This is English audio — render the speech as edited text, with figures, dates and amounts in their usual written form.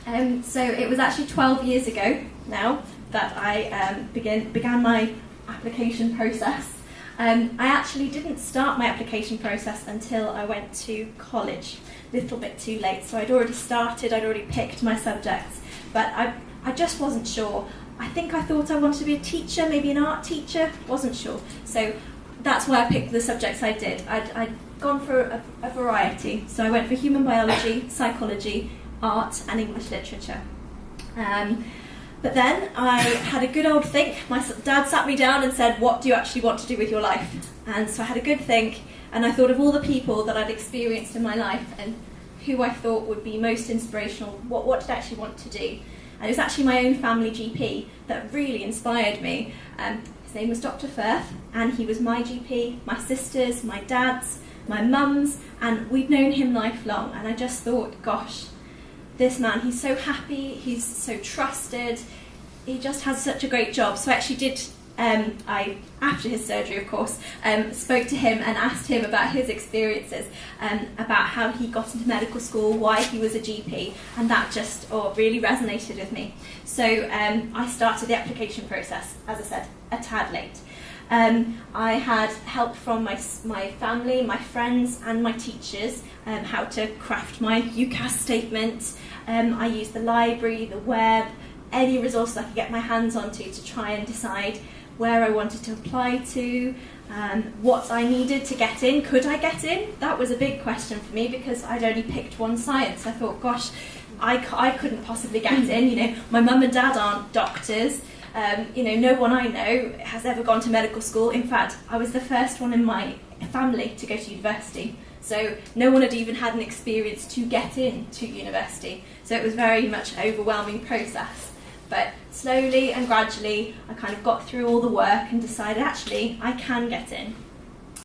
So it was actually 12 years ago now that I began my application process. I actually didn't start my application process until I went to college, a little bit too late. So I'd already picked my subjects, but I just wasn't sure. I thought I wanted to be a teacher, maybe an art teacher, wasn't sure. So that's why I picked the subjects I did. I'd gone for a variety. So I went for human biology, psychology, art and English literature. But then I had a good old think. My dad sat me down and said, what do you actually want to do with your life? And so I had a good think, and I thought of all the people that I'd experienced in my life and who I thought would be most inspirational, what did I actually want to do. And it was actually my own family GP that really inspired me. His name was Dr. Firth, and he was my GP, my sister's, my dad's, my mum's, and we'd known him lifelong. And I just thought, gosh, this man, he's so happy, he's so trusted, he just has such a great job. So I actually did, after his surgery of course, spoke to him and asked him about his experiences, about how he got into medical school, why he was a GP, and that just really resonated with me. So I started the application process, as I said, a tad late. I had help from my family, my friends and my teachers, how to craft my UCAS statement. I used the library, the web, any resources I could get my hands onto to try and decide where I wanted to apply to, what I needed to get in. Could I get in? That was a big question for me because I'd only picked one science. I thought, gosh, I couldn't possibly get in. My mum and dad aren't doctors. No one I know has ever gone to medical school. In fact, I was the first one in my family to go to university. So no one had even had an experience to get into university. So it was very much an overwhelming process. But slowly and gradually, I kind of got through all the work and decided, actually, I can get in.